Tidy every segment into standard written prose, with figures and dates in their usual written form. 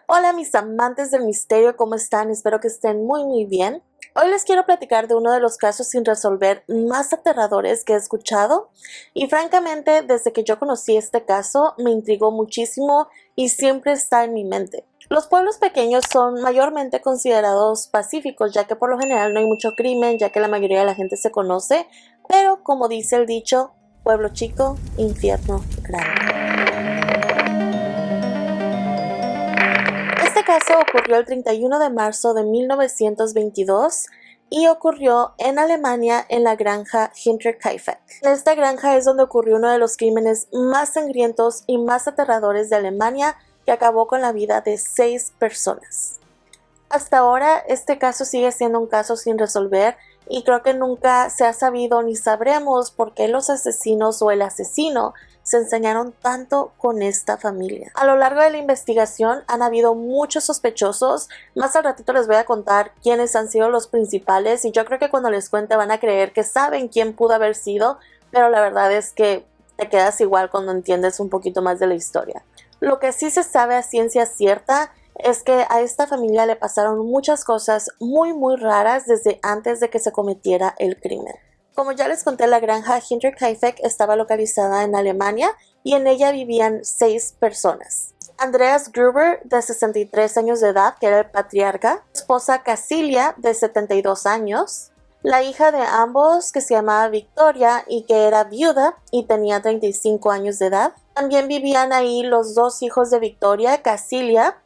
Hola mis amantes del misterio, ¿cómo están? Espero que estén muy bien. Hoy les quiero platicar de uno de los casos sin resolver más aterradores que he escuchado y francamente desde que yo conocí este caso me intrigó muchísimo y siempre está en mi mente. Los pueblos pequeños son mayormente considerados pacíficos ya que por lo general no hay mucho crimen ya que la mayoría de la gente se conoce, pero como dice el dicho, pueblo chico, infierno grande. Este caso ocurrió el 31 de marzo de 1922 y ocurrió en Alemania en la granja Hinterkaifeck. En esta granja es donde ocurrió uno de los crímenes más sangrientos y más aterradores de Alemania que acabó con la vida de 6 personas. Hasta ahora este caso sigue siendo un caso sin resolver y creo que nunca se ha sabido ni sabremos por qué los asesinos o el asesino se ensañaron tanto con esta familia. A lo largo de la investigación han habido muchos sospechosos, más al ratito les voy a contar quiénes han sido los principales y yo creo que cuando les cuente van a creer que saben quién pudo haber sido, pero la verdad es que te quedas igual cuando entiendes un poquito más de la historia. Lo que sí se sabe a ciencia cierta es que a esta familia le pasaron muchas cosas muy raras desde antes de que se cometiera el crimen. Como ya les conté, la granja Hinterkaifeck estaba localizada en Alemania y en ella vivían 6 personas. Andreas Gruber, de 63 años de edad, que era el patriarca, su esposa Casilia, de 72 años, la hija de ambos, que se llamaba Victoria y que era viuda y tenía 35 años de edad. También vivían ahí los 2 hijos de Victoria, Casilia,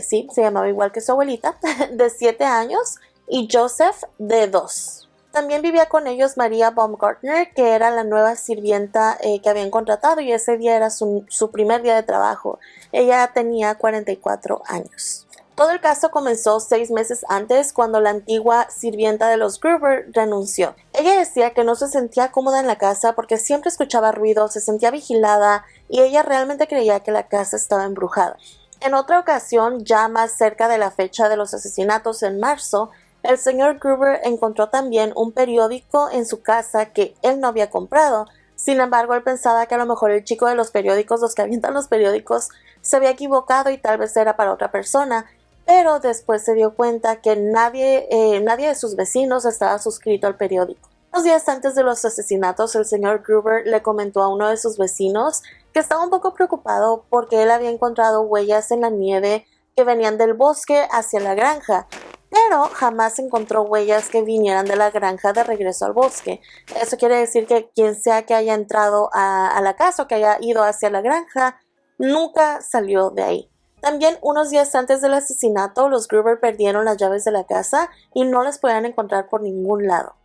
sí, se llamaba igual que su abuelita, de 7 años, y Joseph, de 2. También vivía con ellos María Baumgartner, que era la nueva sirvienta que habían contratado y ese día era su primer día de trabajo. Ella tenía 44 años. Todo el caso comenzó 6 meses antes cuando la antigua sirvienta de los Gruber renunció. Ella decía que no se sentía cómoda en la casa porque siempre escuchaba ruido, se sentía vigilada y ella realmente creía que la casa estaba embrujada. En otra ocasión, ya más cerca de la fecha de los asesinatos en marzo, el señor Gruber encontró también un periódico en su casa que él no había comprado. Sin embargo, él pensaba que a lo mejor el chico de los periódicos, los que avientan los periódicos, se había equivocado y tal vez era para otra persona. Pero después se dio cuenta que nadie de sus vecinos estaba suscrito al periódico. Unos días antes de los asesinatos, el señor Gruber le comentó a uno de sus vecinos que estaba un poco preocupado porque él había encontrado huellas en la nieve que venían del bosque hacia la granja, pero jamás encontró huellas que vinieran de la granja de regreso al bosque. Eso quiere decir que quien sea que haya entrado a la casa o que haya ido hacia la granja, nunca salió de ahí. También unos días antes del asesinato, los Gruber perdieron las llaves de la casa y no las podían encontrar por ningún lado.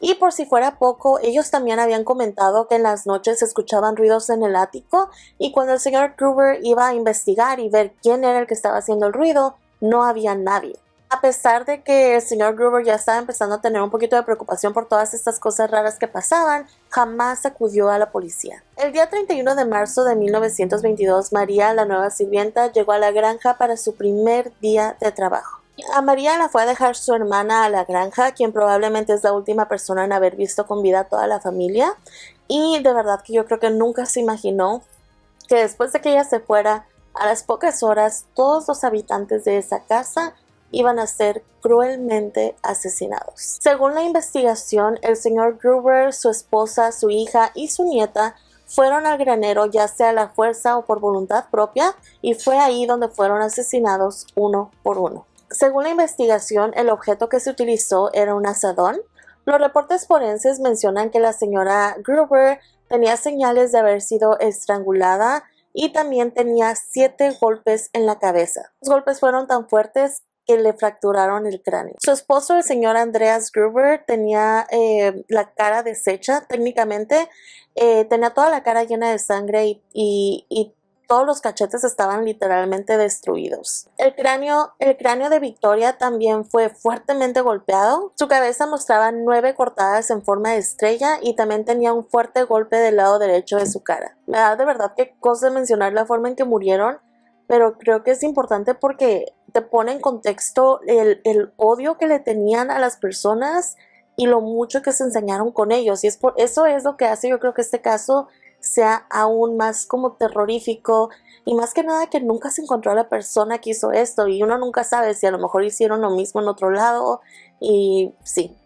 Y por si fuera poco, ellos también habían comentado que en las noches se escuchaban ruidos en el ático y cuando el señor Gruber iba a investigar y ver quién era el que estaba haciendo el ruido, no había nadie. A pesar de que el señor Gruber ya estaba empezando a tener un poquito de preocupación por todas estas cosas raras que pasaban, jamás acudió a la policía. El día 31 de marzo de 1922, María, la nueva sirvienta, llegó a la granja para su primer día de trabajo. A María la fue a dejar su hermana a la granja, quien probablemente es la última persona en haber visto con vida a toda la familia, y de verdad que yo creo que nunca se imaginó que después de que ella se fuera, a las pocas horas, todos los habitantes de esa casa iban a ser cruelmente asesinados. Según la investigación, el señor Gruber, su esposa, su hija y su nieta fueron al granero ya sea a la fuerza o por voluntad propia y fue ahí donde fueron asesinados uno por uno. Según la investigación, el objeto que se utilizó era un azadón. Los reportes forenses mencionan que la señora Gruber tenía señales de haber sido estrangulada y también tenía 7 golpes en la cabeza. Los golpes fueron tan fuertes que le fracturaron el cráneo. Su esposo, el señor Andreas Gruber, tenía la cara deshecha técnicamente, tenía toda la cara llena de sangre y todos los cachetes estaban literalmente destruidos. El cráneo de Victoria también fue fuertemente golpeado. Su cabeza mostraba 9 cortadas en forma de estrella y también tenía un fuerte golpe del lado derecho de su cara. Me da de verdad que cosa mencionar la forma en que murieron, pero creo que es importante porque te pone en contexto el odio que le tenían a las personas y lo mucho que se ensañaron con ellos. Y eso es lo que hace, yo creo que este caso sea aún más como terrorífico, y más que nada que nunca se encontró a la persona que hizo esto, y uno nunca sabe si a lo mejor hicieron lo mismo en otro lado. Y sí.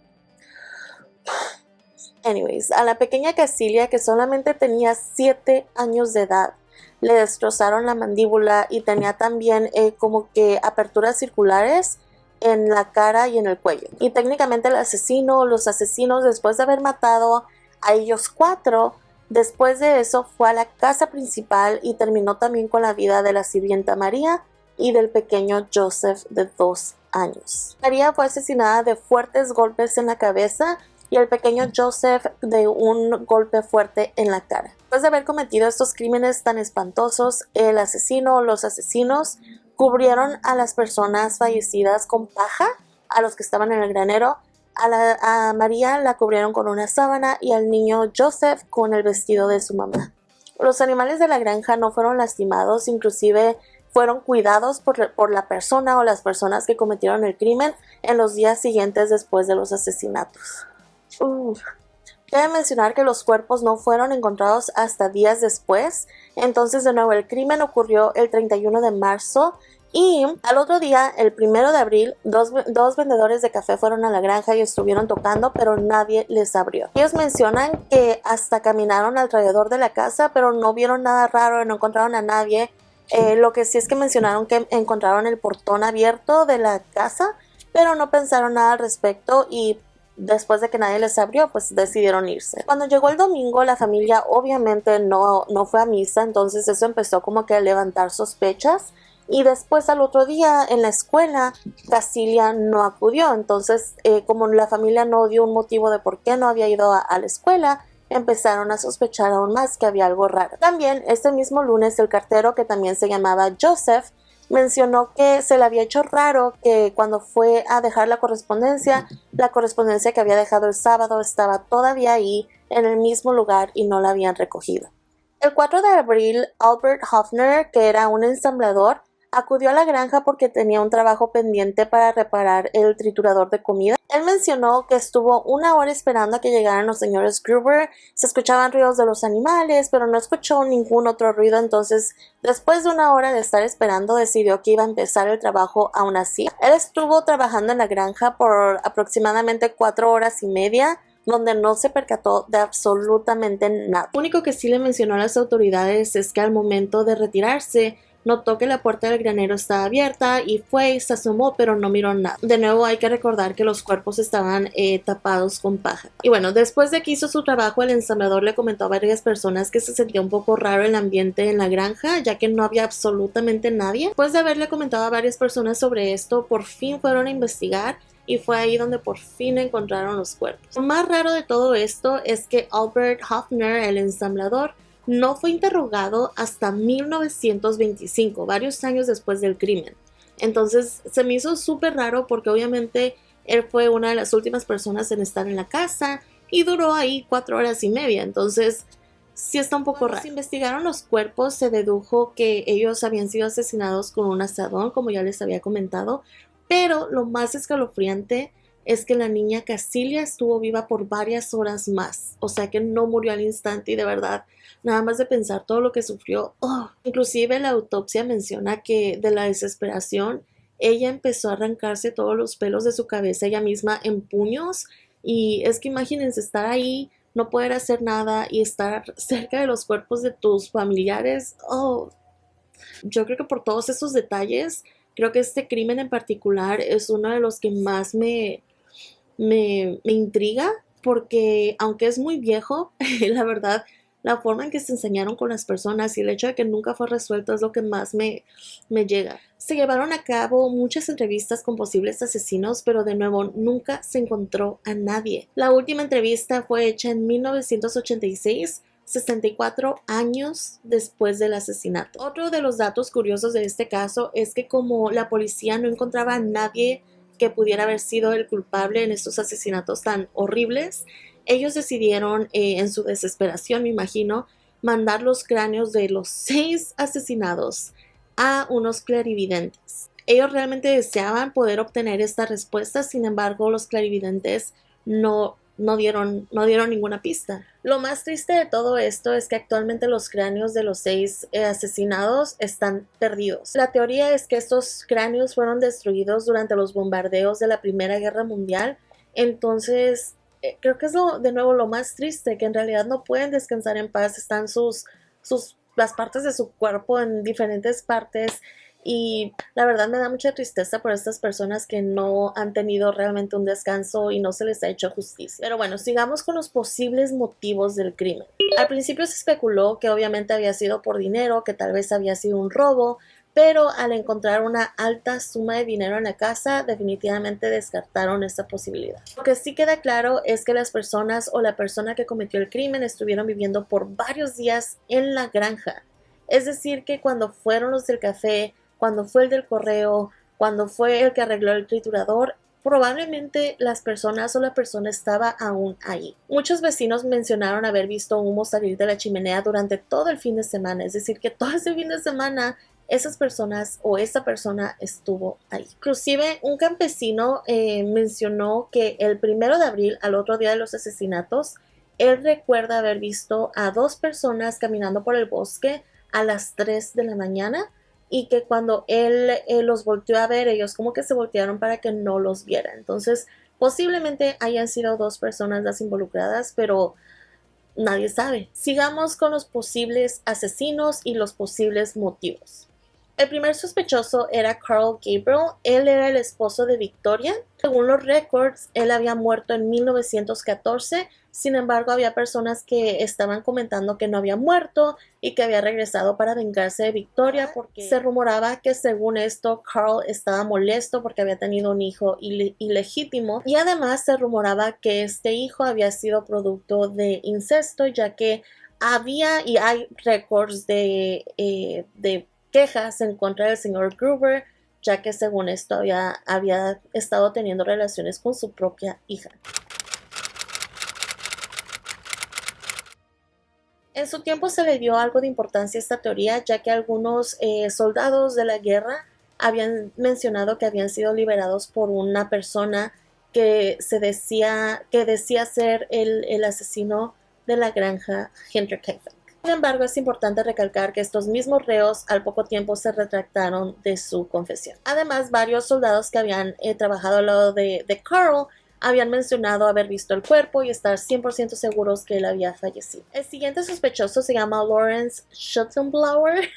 Anyways, a la pequeña Casilia, que solamente tenía 7 años de edad, le destrozaron la mandíbula y tenía también como que aperturas circulares en la cara y en el cuello. Y técnicamente los asesinos, después de haber matado a ellos 4, después de eso fue a la casa principal y terminó también con la vida de la sirvienta María y del pequeño Joseph de 2 años. María fue asesinada de fuertes golpes en la cabeza y el pequeño Joseph de un golpe fuerte en la cara. Después de haber cometido estos crímenes tan espantosos, los asesinos cubrieron a las personas fallecidas con paja, a los que estaban en el granero. A María la cubrieron con una sábana y al niño Joseph con el vestido de su mamá. Los animales de la granja no fueron lastimados, inclusive fueron cuidados por la persona o las personas que cometieron el crimen en los días siguientes después de los asesinatos. Debe mencionar que los cuerpos no fueron encontrados hasta días después. Entonces, de nuevo, el crimen ocurrió el 31 de marzo y al otro día, el 1 de abril, dos vendedores de café fueron a la granja y estuvieron tocando, pero nadie les abrió. Ellos mencionan que hasta caminaron alrededor de la casa, pero no vieron nada raro, no encontraron a nadie. Lo que sí es que mencionaron que encontraron el portón abierto de la casa, pero no pensaron nada al respecto y después de que nadie les abrió, pues decidieron irse. Cuando llegó el domingo, la familia obviamente no fue a misa, entonces eso empezó como que a levantar sospechas. Y después al otro día en la escuela, Casilia no acudió. Entonces, como la familia no dio un motivo de por qué no había ido a la escuela, empezaron a sospechar aún más que había algo raro. También, este mismo lunes, el cartero, que también se llamaba Joseph, mencionó que se le había hecho raro que cuando fue a dejar la correspondencia que había dejado el sábado estaba todavía ahí en el mismo lugar y no la habían recogido. El 4 de abril, Albert Hoffner, que era un ensamblador, acudió a la granja porque tenía un trabajo pendiente para reparar el triturador de comida. Él mencionó que estuvo 1 hora esperando a que llegaran los señores Gruber. Se escuchaban ruidos de los animales, pero no escuchó ningún otro ruido. Entonces, después de 1 hora de estar esperando, decidió que iba a empezar el trabajo aún así. Él estuvo trabajando en la granja por aproximadamente 4 horas y media, donde no se percató de absolutamente nada. Lo único que sí le mencionó a las autoridades es que al momento de retirarse, notó que la puerta del granero estaba abierta y fue y se asomó, pero no miró nada. De nuevo, hay que recordar que los cuerpos estaban tapados con paja. Y bueno, después de que hizo su trabajo, el ensamblador le comentó a varias personas que se sentía un poco raro el ambiente en la granja, ya que no había absolutamente nadie. Después de haberle comentado a varias personas sobre esto, por fin fueron a investigar y fue ahí donde por fin encontraron los cuerpos. Lo más raro de todo esto es que Albert Hoffner, el ensamblador, no fue interrogado hasta 1925, varios años después del crimen. Entonces se me hizo súper raro porque obviamente él fue una de las últimas personas en estar en la casa y duró ahí 4 horas y media. Entonces sí está un poco raro. Cuando se investigaron los cuerpos, se dedujo que ellos habían sido asesinados con un asadón, como ya les había comentado. Pero lo más escalofriante es que la niña Casilia estuvo viva por varias horas más. O sea que no murió al instante y de verdad, nada más de pensar todo lo que sufrió. Inclusive la autopsia menciona que de la desesperación, ella empezó a arrancarse todos los pelos de su cabeza ella misma en puños. Y es que imagínense estar ahí, no poder hacer nada y estar cerca de los cuerpos de tus familiares. Yo creo que por todos esos detalles, creo que este crimen en particular es uno de los que más me intriga, porque aunque es muy viejo, la verdad, la forma en que se enseñaron con las personas y el hecho de que nunca fue resuelto es lo que más me llega. Se llevaron a cabo muchas entrevistas con posibles asesinos, pero de nuevo nunca se encontró a nadie. La última entrevista fue hecha en 1986, 64 años después del asesinato. Otro de los datos curiosos de este caso es que como la policía no encontraba a nadie que pudiera haber sido el culpable en estos asesinatos tan horribles, ellos decidieron, en su desesperación, me imagino, mandar los cráneos de los 6 asesinados a unos clarividentes. Ellos realmente deseaban poder obtener esta respuesta, sin embargo, los clarividentes no no dieron ninguna pista. Lo más triste de todo esto es que actualmente los cráneos de los 6 asesinados están perdidos. La teoría es que estos cráneos fueron destruidos durante los bombardeos de la Primera Guerra Mundial. Entonces, creo que es de nuevo lo más triste, que en realidad no pueden descansar en paz. Están las partes de su cuerpo en diferentes partes. Y la verdad me da mucha tristeza por estas personas que no han tenido realmente un descanso y no se les ha hecho justicia. Pero bueno, sigamos con los posibles motivos del crimen. Al principio se especuló que obviamente había sido por dinero, que tal vez había sido un robo, pero al encontrar una alta suma de dinero en la casa, definitivamente descartaron esta posibilidad. Lo que sí queda claro es que las personas o la persona que cometió el crimen estuvieron viviendo por varios días en la granja. Es decir, que cuando fueron los del café, cuando fue el del correo, cuando fue el que arregló el triturador, probablemente las personas o la persona estaba aún ahí. Muchos vecinos mencionaron haber visto humo salir de la chimenea durante todo el fin de semana, es decir, que todo ese fin de semana esas personas o esa persona estuvo ahí. Inclusive un campesino mencionó que el 1 de abril, al otro día de los asesinatos, él recuerda haber visto a 2 personas caminando por el bosque a las 3 de la mañana y que cuando él los volteó a ver, ellos como que se voltearon para que no los viera. Entonces, posiblemente hayan sido 2 personas las involucradas, pero nadie sabe. Sigamos con los posibles asesinos y los posibles motivos. El primer sospechoso era Carl Gabriel. Él era el esposo de Victoria. Según los récords, él había muerto en 1914. Sin embargo, había personas que estaban comentando que no había muerto y que había regresado para vengarse de Victoria, porque se rumoraba que según esto Carl estaba molesto porque había tenido un hijo ilegítimo, y además se rumoraba que este hijo había sido producto de incesto, ya que había y hay récords de quejas en contra del señor Gruber, ya que según esto había estado teniendo relaciones con su propia hija. En su tiempo se le dio algo de importancia a esta teoría, ya que algunos soldados de la guerra habían mencionado que habían sido liberados por una persona que decía ser el asesino de la granja Henry Kefek. Sin embargo, es importante recalcar que estos mismos reos al poco tiempo se retractaron de su confesión. Además, varios soldados que habían trabajado al lado de Carl habían mencionado haber visto el cuerpo y estar 100% seguros que él había fallecido. El siguiente sospechoso se llama Lawrence Schutzenblauer.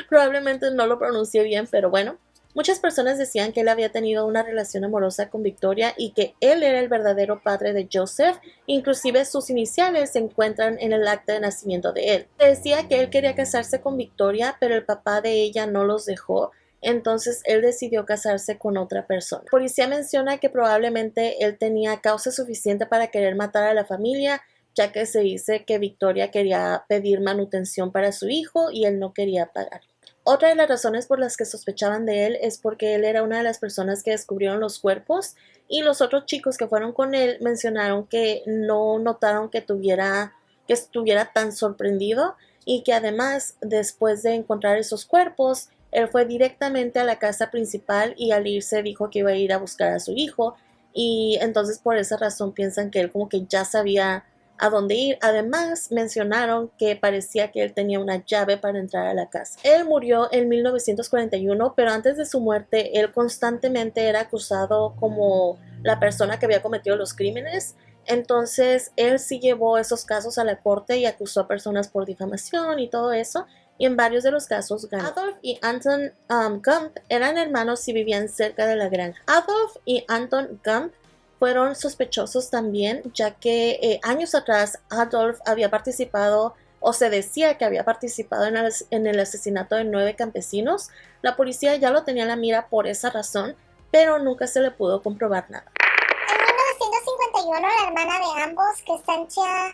Probablemente no lo pronuncié bien, pero bueno. Muchas personas decían que él había tenido una relación amorosa con Victoria y que él era el verdadero padre de Joseph. Inclusive sus iniciales se encuentran en el acta de nacimiento de él. Se decía que él quería casarse con Victoria, pero el papá de ella no los dejó. Entonces él decidió casarse con otra persona. La policía menciona que probablemente él tenía causa suficiente para querer matar a la familia, ya que se dice que Victoria quería pedir manutención para su hijo y él no quería pagar. Otra de las razones por las que sospechaban de él es porque él era una de las personas que descubrieron los cuerpos, y los otros chicos que fueron con él mencionaron que no notaron que estuviera tan sorprendido, y que además, después de encontrar esos cuerpos, él fue directamente a la casa principal y al irse dijo que iba a ir a buscar a su hijo, y entonces por esa razón piensan que él como que ya sabía a dónde ir. Además, mencionaron que parecía que él tenía una llave para entrar a la casa. Él murió en 1941, pero antes de su muerte, él constantemente era acusado como la persona que había cometido los crímenes. Entonces, él sí llevó esos casos a la corte y acusó a personas por difamación y todo eso. Y en varios de los casos ganó. Adolf y Anton Gump eran hermanos y vivían cerca de la granja. Adolf y Anton Gump fueron sospechosos también, ya que años atrás Adolf había participado, o se decía que había participado en el asesinato de 9 campesinos. La policía ya lo tenía en la mira por esa razón, pero nunca se le pudo comprobar nada. En 1951, la hermana de ambos, Crescentia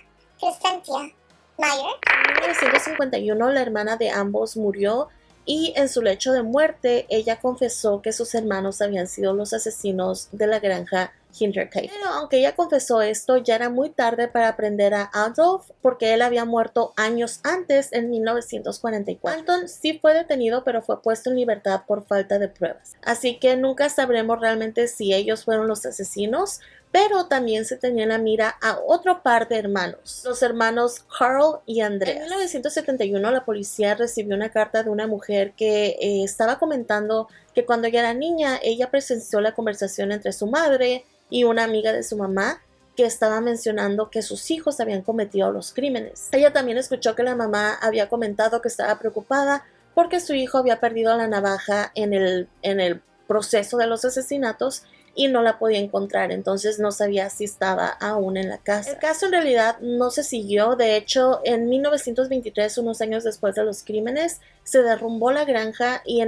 Mayer. En 1951, la hermana de ambos murió, y en su lecho de muerte ella confesó que sus hermanos habían sido los asesinos de la granja Hinterkaifeck. Pero aunque ella confesó esto, ya era muy tarde para prender a Adolf, porque él había muerto años antes, en 1944. Anton sí fue detenido, pero fue puesto en libertad por falta de pruebas. Así que nunca sabremos realmente si ellos fueron los asesinos, Pero también se tenía en la mira a otro par de hermanos, los hermanos Carl y Andreas. En 1971 la policía recibió una carta de una mujer que estaba comentando que cuando ella era niña, ella presenció la conversación entre su madre y una amiga de su mamá, que estaba mencionando que sus hijos habían cometido los crímenes. Ella también escuchó que la mamá había comentado que estaba preocupada porque su hijo había perdido la navaja en el proceso de los asesinatos y no la podía encontrar, entonces no sabía si estaba aún en la casa. El caso en realidad no se siguió. De hecho, en 1923, unos años después de los crímenes, se derrumbó la granja y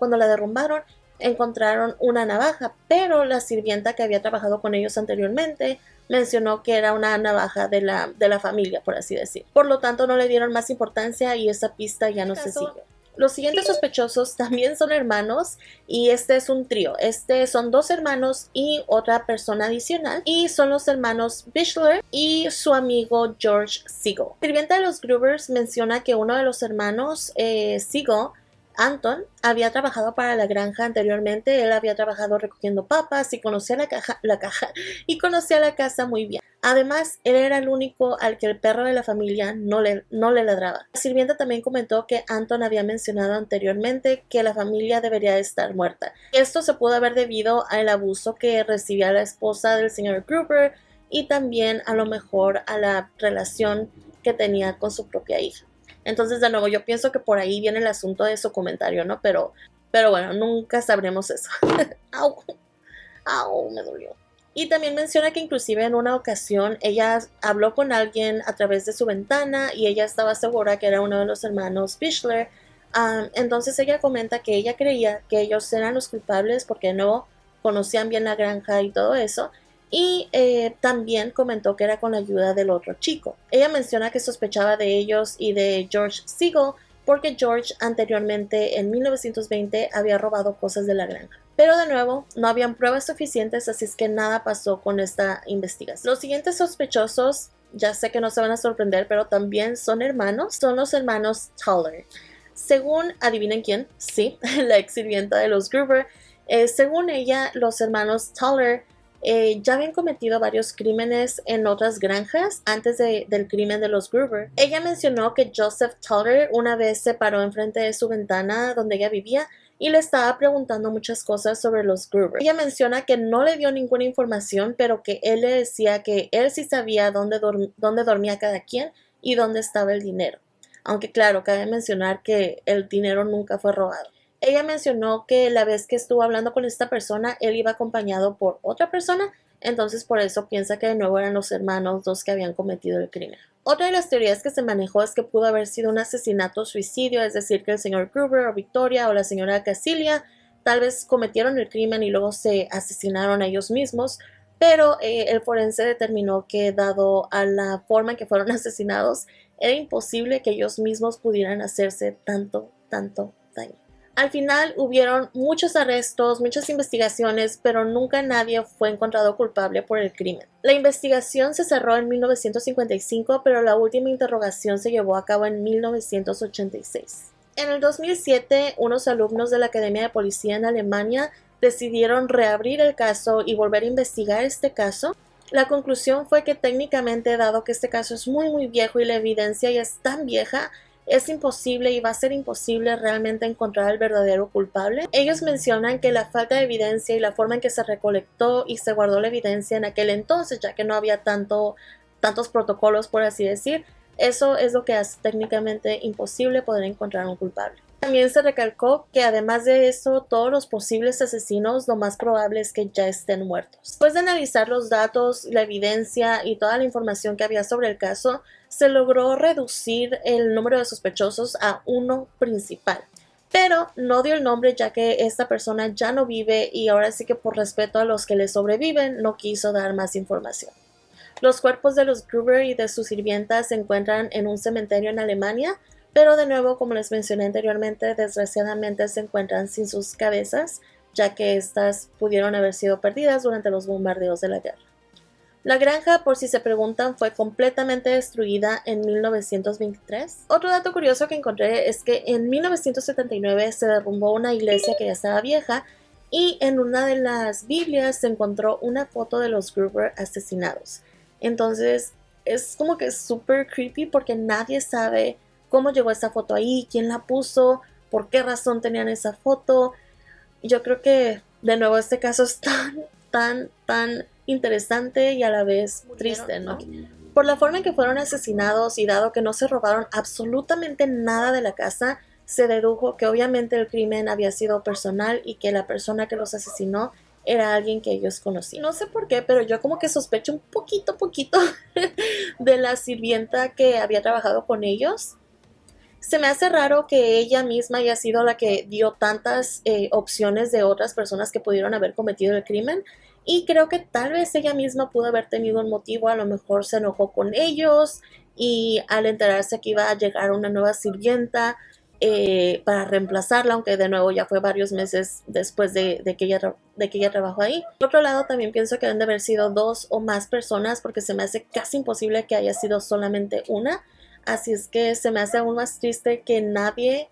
cuando la derrumbaron, encontraron una navaja, pero la sirvienta que había trabajado con ellos anteriormente mencionó que era una navaja de la familia, por así decir. Por lo tanto, no le dieron más importancia y esa pista ya no se siguió. Los siguientes sospechosos también son hermanos y este es un trío. Son dos hermanos y otra persona adicional y son los hermanos Bichler y su amigo George Siegel. La sirvienta de los Grubers menciona que uno de los hermanos, Siegel, Anton, había trabajado para la granja anteriormente. Él había trabajado recogiendo papas y conocía y conocía la casa muy bien. Además, él era el único al que el perro de la familia no le ladraba. La sirvienta también comentó que Anton había mencionado anteriormente que la familia debería estar muerta. Esto se pudo haber debido al abuso que recibía la esposa del señor Gruber y también a lo mejor a la relación que tenía con su propia hija. Entonces, de nuevo, yo pienso que por ahí viene el asunto de su comentario, ¿no? Pero bueno, nunca sabremos eso. Au, me dolió. Y también menciona que inclusive en una ocasión ella habló con alguien a través de su ventana y ella estaba segura que era uno de los hermanos Bichler. Entonces ella comenta que ella creía que ellos eran los culpables porque no conocían bien la granja y todo eso. Y también comentó que era con la ayuda del otro chico. Ella menciona que sospechaba de ellos y de George Siegel porque George anteriormente en 1920 había robado cosas de la granja. Pero de nuevo, no habían pruebas suficientes, así es que nada pasó con esta investigación. Los siguientes sospechosos, ya sé que no se van a sorprender, pero también son hermanos. Son los hermanos Toller. Según, adivinen quién, sí, la ex sirvienta de los Gruber. Según ella, los hermanos Toller ya habían cometido varios crímenes en otras granjas antes del crimen de los Gruber. Ella mencionó que Joseph Toller una vez se paró enfrente de su ventana donde ella vivía y le estaba preguntando muchas cosas sobre los Gruber. Ella menciona que no le dio ninguna información, pero que él le decía que él sí sabía dónde dormía cada quien y dónde estaba el dinero. Aunque claro, cabe mencionar que el dinero nunca fue robado. Ella mencionó que la vez que estuvo hablando con esta persona, él iba acompañado por otra persona, entonces por eso piensa que de nuevo eran los hermanos dos que habían cometido el crimen. Otra de las teorías que se manejó es que pudo haber sido un asesinato-suicidio, es decir, que el señor Gruber o Victoria o la señora Casilia tal vez cometieron el crimen y luego se asesinaron a ellos mismos, pero el forense determinó que dado a la forma en que fueron asesinados, era imposible que ellos mismos pudieran hacerse tanto daño. Al final hubieron muchos arrestos, muchas investigaciones, pero nunca nadie fue encontrado culpable por el crimen. La investigación se cerró en 1955, pero la última interrogación se llevó a cabo en 1986. En el 2007, unos alumnos de la Academia de Policía en Alemania decidieron reabrir el caso y volver a investigar este caso. La conclusión fue que técnicamente, dado que este caso es muy viejo y la evidencia ya es tan vieja, es imposible y va a ser imposible realmente encontrar al verdadero culpable. Ellos mencionan que la falta de evidencia y la forma en que se recolectó y se guardó la evidencia en aquel entonces, ya que no había tantos protocolos, por así decir, eso es lo que hace técnicamente imposible poder encontrar un culpable. También se recalcó que además de eso, todos los posibles asesinos lo más probable es que ya estén muertos. Después de analizar los datos, la evidencia y toda la información que había sobre el caso, se logró reducir el número de sospechosos a uno principal. Pero no dio el nombre ya que esta persona ya no vive y ahora sí que por respeto a los que le sobreviven no quiso dar más información. Los cuerpos de los Gruber y de sus sirvientas se encuentran en un cementerio en Alemania, pero de nuevo, como les mencioné anteriormente, desgraciadamente se encuentran sin sus cabezas, ya que estas pudieron haber sido perdidas durante los bombardeos de la guerra. La granja, por si se preguntan, fue completamente destruida en 1923. Otro dato curioso que encontré es que en 1979 se derrumbó una iglesia que ya estaba vieja y en una de las Biblias se encontró una foto de los Gruber asesinados. Entonces es como que súper creepy porque nadie sabe cómo llegó esa foto ahí, quién la puso, por qué razón tenían esa foto. Yo creo que de nuevo este caso es tan interesante y a la vez triste, ¿no? Por la forma en que fueron asesinados y dado que no se robaron absolutamente nada de la casa, se dedujo que obviamente el crimen había sido personal y que la persona que los asesinó era alguien que ellos conocían. No sé por qué, pero yo como que sospecho un poquito de la sirvienta que había trabajado con ellos. Se me hace raro que ella misma haya sido la que dio tantas opciones de otras personas que pudieron haber cometido el crimen. Y creo que tal vez ella misma pudo haber tenido un motivo, a lo mejor se enojó con ellos y al enterarse que iba a llegar una nueva sirvienta para reemplazarla, aunque de nuevo ya fue varios meses después de que ella trabajó ahí. Por otro lado, también pienso que deben de haber sido 2 o más personas porque se me hace casi imposible que haya sido solamente una. Así es que se me hace aún más triste que nadie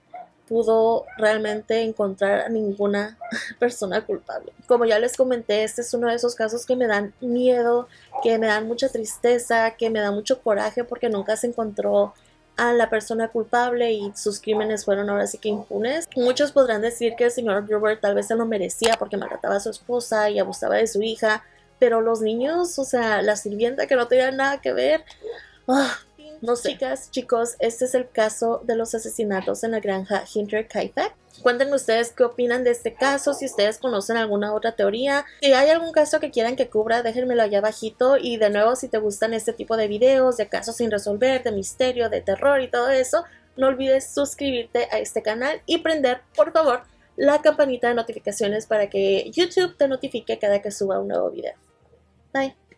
pudo realmente encontrar a ninguna persona culpable. Como ya les comenté, este es uno de esos casos que me dan miedo, que me dan mucha tristeza, que me da mucho coraje porque nunca se encontró a la persona culpable y sus crímenes fueron ahora sí que impunes. Muchos podrán decir que el señor Gruber tal vez se lo merecía porque maltrataba a su esposa y abusaba de su hija, pero los niños, o sea, la sirvienta que no tenía nada que ver, no sé. Chicas, chicos, este es el caso de los asesinatos en la granja Hinterkaifeck. Cuéntenme ustedes qué opinan de este caso, si ustedes conocen alguna otra teoría. Si hay algún caso que quieran que cubra, déjenmelo allá abajito. Y de nuevo, si te gustan este tipo de videos, de casos sin resolver, de misterio, de terror y todo eso, no olvides suscribirte a este canal y prender, por favor, la campanita de notificaciones para que YouTube te notifique cada que suba un nuevo video. Bye.